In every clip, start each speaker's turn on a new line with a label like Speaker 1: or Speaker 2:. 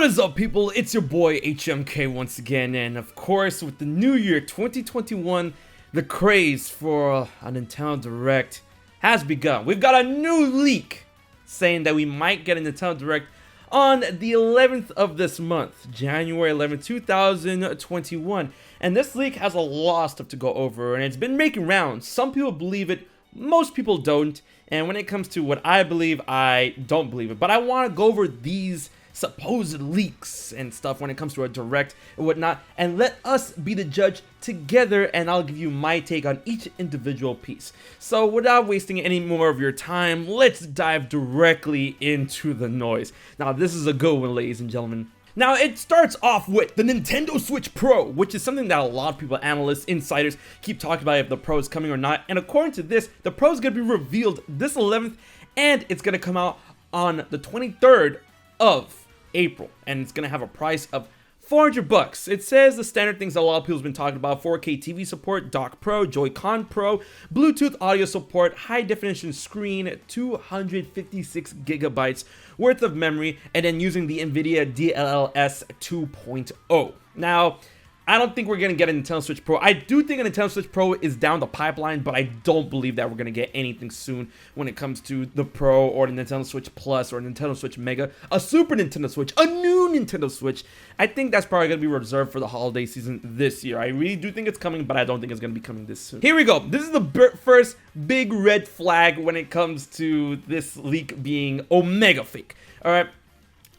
Speaker 1: What is up, people? It's your boy HMK once again, and of course, with the new year 2021, the craze for a Nintendo Direct has begun. We've got a new leak saying that we might get a Nintendo Direct on the 11th of this month, January 11th, 2021. And this leak has a lot of stuff to go over, and it's been making rounds. Some people believe it, most people don't. And when it comes to what I believe, I don't believe it. But I want to go over these supposed leaks and stuff when it comes to a Direct and whatnot, and let us be the judge together, and I'll give you my take on each individual piece. So without wasting any more of your time, let's dive directly into the noise. Now this is a good one, ladies and gentlemen. Now it starts off with the Nintendo Switch Pro, which is something that a lot of people, analysts, insiders, keep talking about if the Pro is coming or not. And according to this, the Pro is going to be revealed this 11th, and it's going to come out on the 23rd of April, and it's going to have a price of $400. It says the standard things that a lot of people have been talking about: 4K TV support, Dock Pro, Joy-Con Pro, Bluetooth audio support, high definition screen, 256 gigabytes worth of memory, and then using the NVIDIA DLSS 2.0. Now, I don't think we're going to get a Nintendo Switch Pro. I do think a Nintendo Switch Pro is down the pipeline, but I don't believe that we're going to get anything soon when it comes to the Pro or the Nintendo Switch Plus or Nintendo Switch Mega, a Super Nintendo Switch, a new Nintendo Switch. I think that's probably going to be reserved for the holiday season this year. I really do think it's coming, but I don't think it's going to be coming this soon. Here we go. This is the first big red flag when it comes to this leak being Omega fake. All right.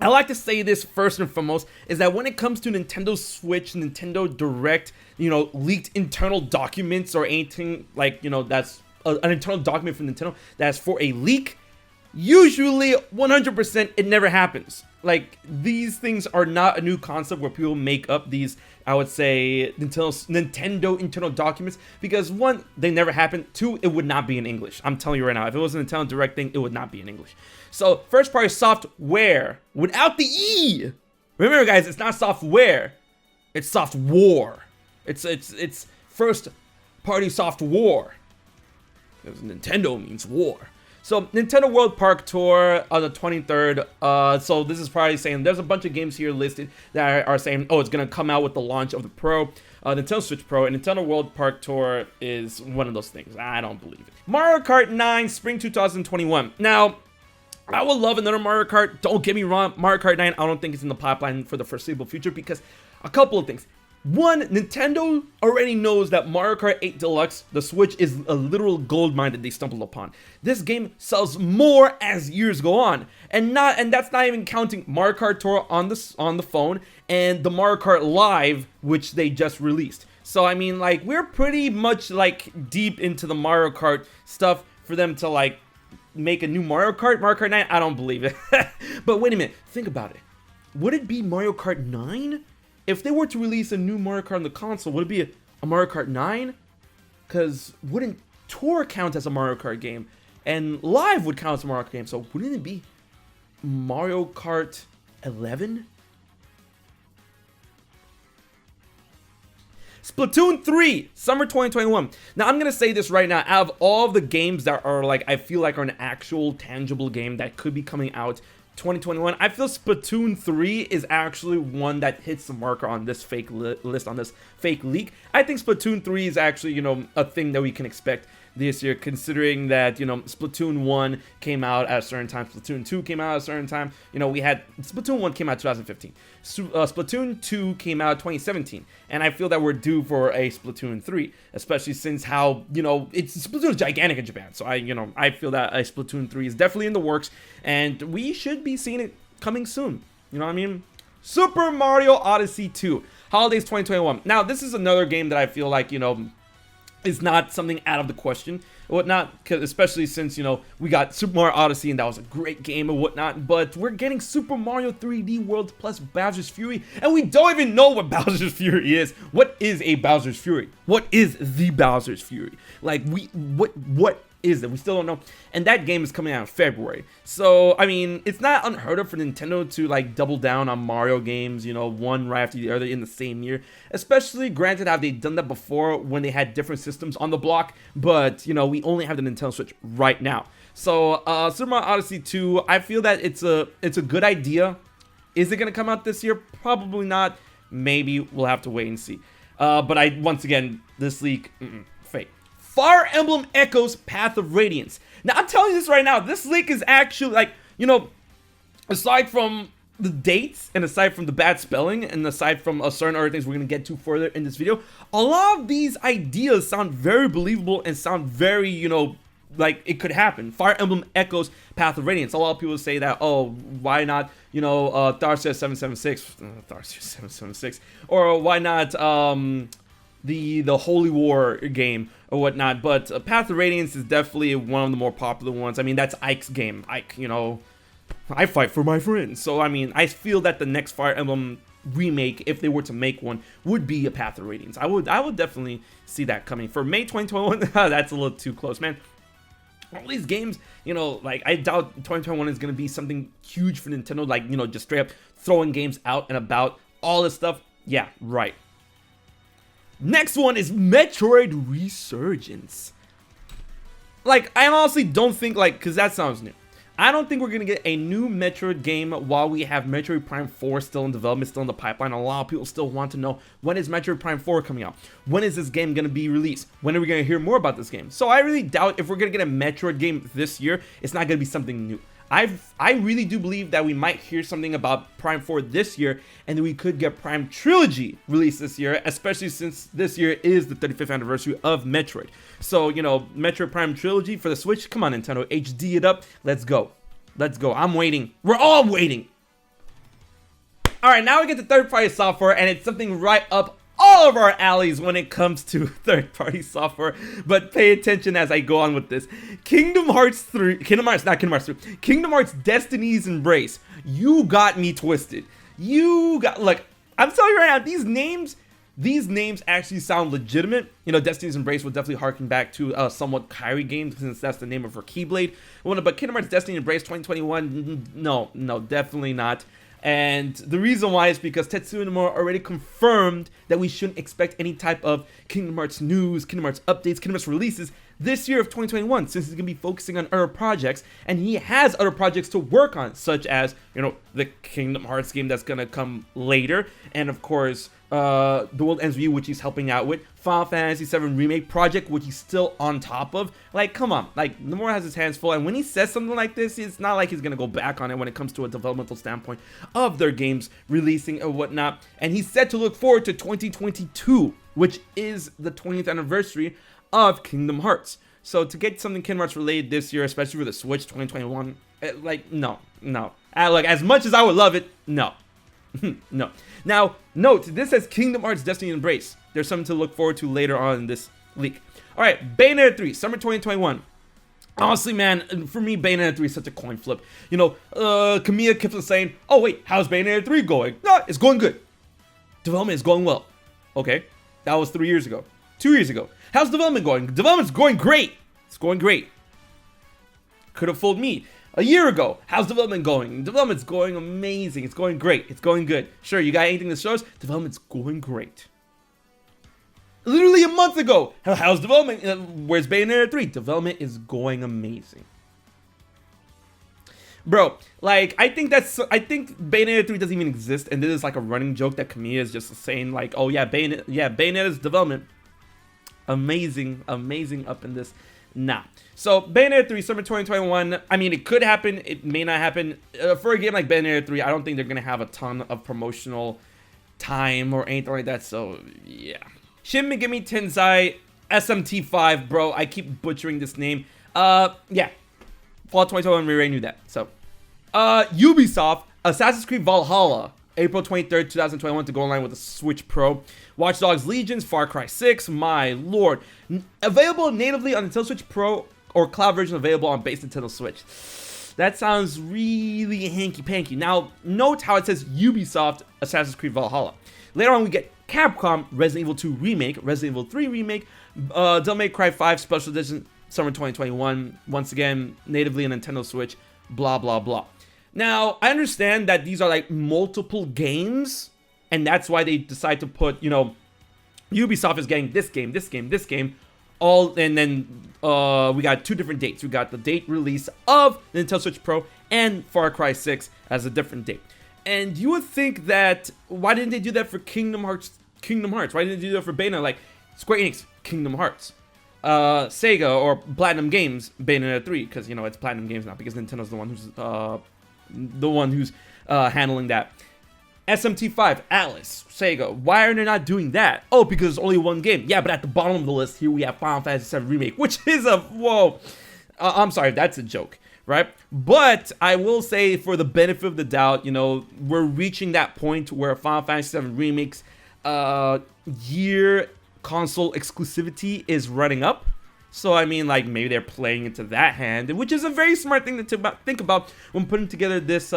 Speaker 1: I like to say this first and foremost, is that when it comes to Nintendo Switch, Nintendo Direct, leaked internal documents or anything like, that's an internal document from Nintendo that's for a leak, usually 100% it never happens. Like, these things are not a new concept where people make up these, I would say, Nintendo internal documents, because one, they never happen. Two, it would not be in English. I'm telling you right now, if it was a Nintendo Direct thing, it would not be in English. So, first party software without the E. Remember, guys, it's not software, it's soft war. It's first party soft war, because Nintendo means war. So, Nintendo World Park Tour on the 23rd. So this is probably saying there's a bunch of games here listed that are saying, oh, it's going to come out with the launch of the Pro, Nintendo Switch Pro, and Nintendo World Park Tour is one of those things. I don't believe it. Mario Kart 9 Spring 2021. Now, I would love another Mario Kart. Don't get me wrong. Mario Kart 9, I don't think it's in the pipeline for the foreseeable future, because a couple of things. One, Nintendo already knows that Mario Kart 8 Deluxe, the Switch, is a literal gold mine that they stumbled upon. This game sells more as years go on, and that's not even counting Mario Kart Tour on the phone and the Mario Kart Live, which they just released. So I mean, like, we're pretty much like deep into the Mario Kart stuff for them to like make a new Mario Kart 9. I don't believe it. But wait a minute, think about it. Would it be Mario Kart 9? If they were to release a new Mario Kart on the console, would it be a Mario Kart 9? Because wouldn't Tour count as a Mario Kart game? And Live would count as a Mario Kart game. So wouldn't it be Mario Kart 11? Splatoon 3, Summer 2021. Now, I'm going to say this right now. Out of all of the games that are like, I feel like are an actual tangible game that could be coming out 2021, I feel Splatoon 3 is actually one that hits the marker on this fake list, on this fake leak. I think Splatoon 3 is actually, a thing that we can expect this year, considering that, Splatoon 1 came out at a certain time, Splatoon 2 came out at a certain time. We had Splatoon 1 came out 2015, Splatoon 2 came out 2017, and I feel that we're due for a Splatoon 3, especially since how, Splatoon is gigantic in Japan. So I feel that a Splatoon 3 is definitely in the works, and we should be seeing it coming soon. You know what I mean? Super Mario Odyssey 2, Holidays 2021. Now, this is another game that I feel like, is not something out of the question or whatnot, because especially since, we got Super Mario Odyssey and that was a great game and whatnot, but we're getting Super Mario 3D World plus Bowser's Fury, and we don't even know what Bowser's Fury is. What is a Bowser's Fury? What is the Bowser's Fury? Like, what is it? We still don't know. And that game is coming out in February. So, I mean, it's not unheard of for Nintendo to like double down on Mario games, one right after the other in the same year. Especially, granted, have they done that before when they had different systems on the block, but, we only have the Nintendo Switch right now. So, Super Mario Odyssey 2, I feel that it's a good idea. Is it going to come out this year? Probably not. Maybe. We'll have to wait and see. But once again, this leak, fake. Fire Emblem Echoes Path of Radiance. Now, I'm telling you this right now. This leak is actually, like, you know, aside from the dates and aside from the bad spelling and aside from certain other things we're going to get to further in this video, a lot of these ideas sound very believable and sound very, you know, like it could happen. Fire Emblem Echoes Path of Radiance. A lot of people say that, oh, why not, you know, TARawson 776, TARawson 776, or why not the Holy War game or whatnot. But Path of Radiance is definitely one of the more popular ones. I mean, that's Ike's game. Ike, you know, I fight for my friends. So, I mean, I feel that the next Fire Emblem remake, if they were to make one, would be a Path of Radiance. I would definitely see that coming. For May 2021, that's a little too close, man. All these games, you know, like, I doubt 2021 is going to be something huge for Nintendo, like, you know, just straight up throwing games out and about, all this stuff. Yeah, right. Next one is Metroid Resurgence. Like, I honestly don't think, like, because that sounds new. I don't think we're going to get a new Metroid game while we have Metroid Prime 4 still in development, still in the pipeline. A lot of people still want to know, when is Metroid Prime 4 coming out? When is this game going to be released? When are we going to hear more about this game? So I really doubt if we're going to get a Metroid game this year, it's not going to be something new. I really do believe that we might hear something about Prime 4 this year, and then we could get Prime Trilogy released this year, especially since this year is the 35th anniversary of Metroid. So, you know, Metroid Prime Trilogy for the Switch, come on Nintendo, HD it up, let's go. Let's go, I'm waiting. We're all waiting. Alright, now we get to third-party software, and it's something right up all of our alleys when it comes to third-party software, but pay attention as I go on with this. Kingdom Hearts Destiny's Embrace. You got me twisted. Look, I'm telling you right now, these names actually sound legitimate. You know, Destiny's Embrace will definitely harken back to somewhat Kairi game, since that's the name of her Keyblade. But Kingdom Hearts Destiny Embrace 2021, no, definitely not. And the reason why is because Tetsuya Nomura already confirmed that we shouldn't expect any type of Kingdom Hearts news, Kingdom Hearts updates, Kingdom Hearts releases this year of 2021, since he's going to be focusing on other projects, and he has other projects to work on, such as, you know, the Kingdom Hearts game that's going to come later, and of course, The World Ends With You, which he's helping out with, Final Fantasy VII Remake project, which he's still on top of. Like, come on, like, Nomura has his hands full, and when he says something like this, it's not like he's going to go back on it when it comes to a developmental standpoint of their games releasing and whatnot, and he's set to look forward to 2022, which is the 20th anniversary of Kingdom Hearts. So to get something Kingdom Hearts related this year, especially for the Switch 2021, like, no. Like, as much as I would love it, no. No. Now, note, this says Kingdom Hearts Destiny Embrace. There's something to look forward to later on in this leak. Alright, Bayonetta 3, summer 2021. Honestly, man, for me, Bayonetta 3 is such a coin flip. You know, Kamiya keeps on saying, oh wait, how's Bayonetta 3 going? No, it's going good. Development is going well. Okay, that was 3 years ago. 2 years ago. How's development going? Development's going great. It's going great. Could have fooled me. A year ago, how's development going? Development's going amazing. It's going great. It's going good. Sure, you got anything that shows? Development's going great. Literally a month ago, how's development? Where's Bayonetta 3? Development is going amazing. Bro, like, I think Bayonetta 3 doesn't even exist, and this is like a running joke that Kamiya is just saying, like, oh yeah, Bayonetta's development. Amazing up in this. Nah. So, Bayonetta 3, summer 2021, I mean, it could happen, it may not happen. For a game like Bayonetta 3, I don't think they're going to have a ton of promotional time or anything like that, so, yeah. Shin Megami Tensei SMT5, bro, I keep butchering this name. Yeah. Fall 2021, we already knew that, so. Ubisoft, Assassin's Creed Valhalla, April 23rd, 2021 to go online with the Switch Pro. Watch Dogs Legions, Far Cry 6, my lord. Available natively on Nintendo Switch Pro or cloud version available on base Nintendo Switch. That sounds really hanky-panky. Now, note how it says Ubisoft Assassin's Creed Valhalla. Later on, we get Capcom Resident Evil 2 Remake, Resident Evil 3 Remake, Devil May Cry 5 Special Edition, Summer 2021. Once again, natively on Nintendo Switch, blah, blah, blah. Now, I understand that these are like multiple games, and that's why they decide to put, you know, Ubisoft is getting this game, all, and then we got two different dates. We got the date release of Nintendo Switch Pro and Far Cry 6 as a different date. And you would think that, why didn't they do that for Kingdom Hearts? Why didn't they do that for Bayonetta? Like, Square Enix, Kingdom Hearts. Sega or Platinum Games, Bayonetta 3, because, you know, it's Platinum Games now, because Nintendo's the one who's handling that. SMT5, Alice, Sega. Why are they not doing that? Oh, because it's only one game. Yeah, but at the bottom of the list, here we have Final Fantasy VII Remake, which is a, whoa. I'm sorry, that's a joke, right? But I will say, for the benefit of the doubt, you know, we're reaching that point where Final Fantasy VII Remake's year console exclusivity is running up. So, I mean, like, maybe they're playing into that hand, which is a very smart thing to think about when putting together this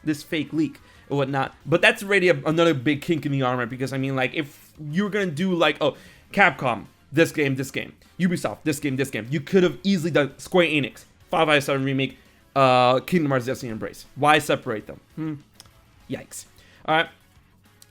Speaker 1: this fake leak or whatnot. But that's already another big kink in the armor, because, I mean, like, if you were going to do, like, oh, Capcom, this game, Ubisoft, this game, you could have easily done Square Enix, Final Fantasy VII Remake, Kingdom Hearts Destiny Embrace. Why separate them? Yikes. Alright.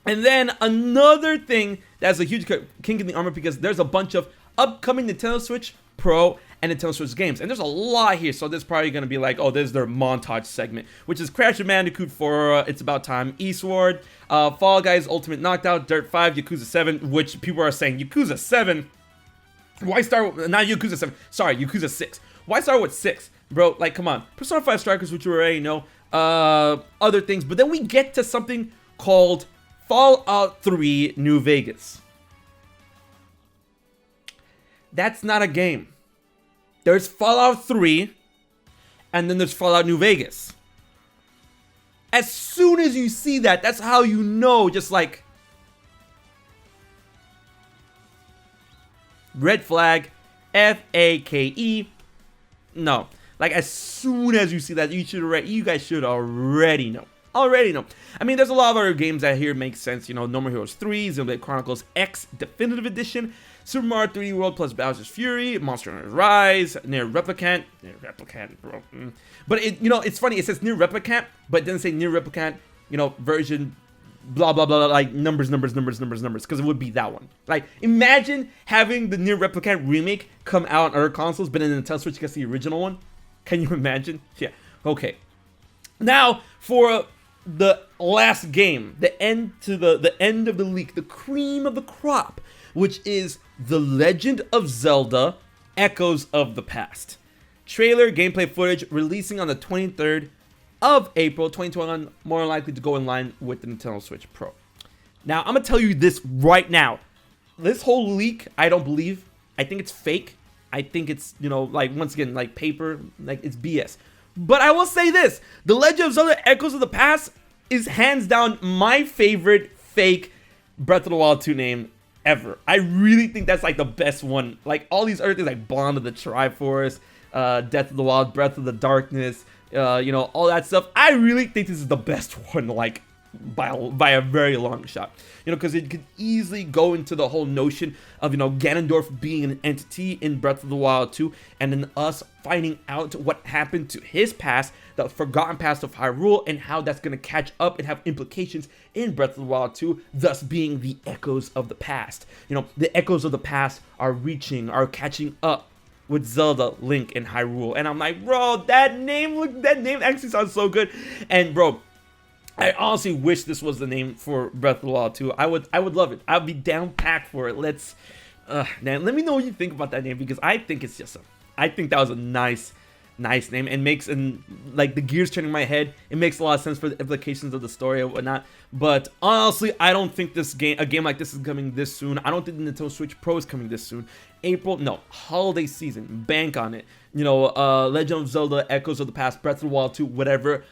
Speaker 1: And then another thing that's a huge kink in the armor, because there's a bunch of upcoming Nintendo Switch Pro and Nintendo Switch games, and there's a lot here, so there's probably going to be like, oh, this is their montage segment, which is Crash Bandicoot 4, It's About Time, Eastward, Fall Guys Ultimate Knockout, Dirt 5, Yakuza 7, which people are saying, Yakuza 7? Why start with, not Yakuza 7, sorry, Yakuza 6. Why start with 6? Bro, like, come on. Persona 5 Strikers, which you already know, other things, but then we get to something called Fallout 3 New Vegas. That's not a game. There's Fallout 3, and then there's Fallout New Vegas. As soon as you see that, that's how you know, just like, red flag, F-A-K-E, no. Like, as soon as you see that, you guys should already know. I mean, there's a lot of other games that here make sense. You know, No More Heroes 3, Xenoblade Chronicles X Definitive Edition, Super Mario 3D World plus Bowser's Fury, Monster Hunter Rise, Nier Replicant, bro. But it, you know, it's funny. It says Nier Replicant, but it doesn't say Nier Replicant, you know, version, blah blah blah, like numbers, because it would be that one. Like, imagine having the Nier Replicant remake come out on other consoles, but in Nintendo Switch gets the original one. Can you imagine? Yeah. Okay. Now for the last game, the end of the leak, the cream of the crop, which is The Legend of Zelda: Echoes of the Past. Trailer gameplay footage releasing on the 23rd of April 2021, more likely to go in line with the Nintendo Switch Pro. Now, I'm gonna tell you this right now. This whole leak, I don't believe. I think it's fake. I think it's, you know, like, once again, like paper, like, it's BS. But I will say this, The Legend of Zelda: Echoes of the Past is hands down my favorite fake Breath of the Wild 2 name ever. I really think that's like the best one. Like, all these other things like Bond of the Triforce, Death of the Wild, Breath of the Darkness, you know, all that stuff. I really think this is the best one, like, by a very long shot. You know, because it could easily go into the whole notion of, you know, Ganondorf being an entity in Breath of the Wild 2, and then us finding out what happened to his past, the forgotten past of Hyrule, and how that's going to catch up and have implications in Breath of the Wild 2, thus being the echoes of the past. You know, the echoes of the past are catching up with Zelda, Link, and Hyrule. And I'm like, bro, that name actually sounds so good. And bro, I honestly wish this was the name for Breath of the Wild 2. I would love it. I'd be down packed for it. Man, let me know what you think about that name, because I think it's just I think that was a nice name, and makes, and like, the gears turning in my head. It makes a lot of sense for the implications of the story and whatnot. But honestly, I don't think a game like this is coming this soon. I don't think the Nintendo Switch Pro is coming this soon. April, no, holiday season. Bank on it. You know, Legend of Zelda: Echoes of the Past, Breath of the Wild 2, whatever.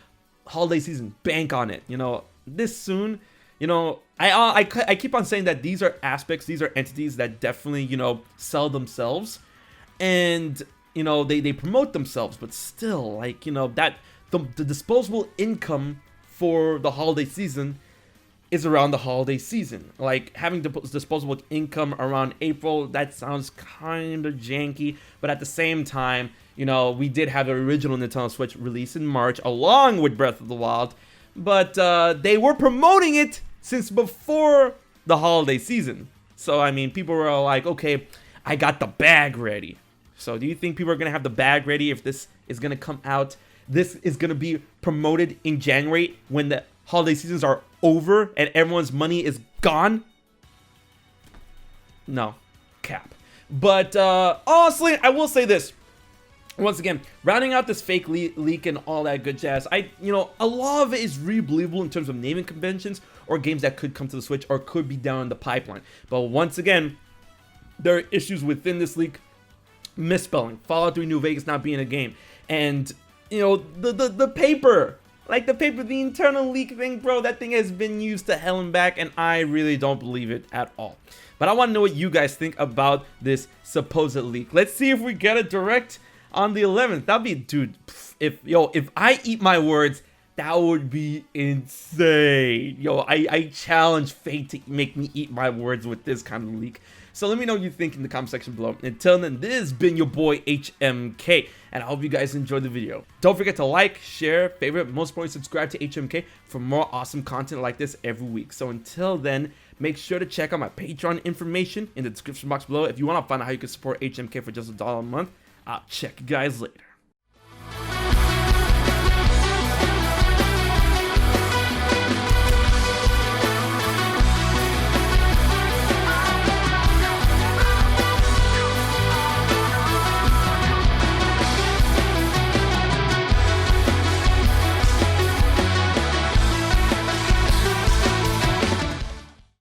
Speaker 1: Holiday season, bank on it. You know, this soon. You know, I keep on saying that these are aspects, these are entities that definitely, you know, sell themselves, and, you know, they promote themselves, but still, like, you know, that the disposable income for the holiday season is around the holiday season. Like, having disposable income around April, that sounds kind of janky, but at the same time, you know, we did have the original Nintendo Switch release in March along with Breath of the Wild, but they were promoting it since before the holiday season. So, I mean, people were all like, okay, I got the bag ready. So, do you think people are going to have the bag ready if this is going to come out? This is going to be promoted in January when the holiday seasons are over and everyone's money is gone? No, cap. But honestly, I will say this. Once again, rounding out this fake leak and all that good jazz, a lot of it is really believable in terms of naming conventions or games that could come to the Switch or could be down in the pipeline. But once again, there are issues within this leak. Misspelling, Fallout 3 New Vegas not being a game, and the paper, the internal leak thing, bro, that thing has been used to hell and back, and I really don't believe it at all. But I want to know what you guys think about this supposed leak. Let's see if we get a direct on the 11th. That'd be, dude, if I eat my words, that would be insane. I challenge fate to make me eat my words with this kind of leak. So let me know what you think in the comment section below. Until then, this has been your boy HMK, and I hope you guys enjoyed the video. Don't forget to like, share, favorite, most importantly, subscribe to HMK for more awesome content like this every week. So until then, make sure to check out my Patreon information in the description box below if you want to find out how you can support HMK for just $1 a month. I'll check you guys later.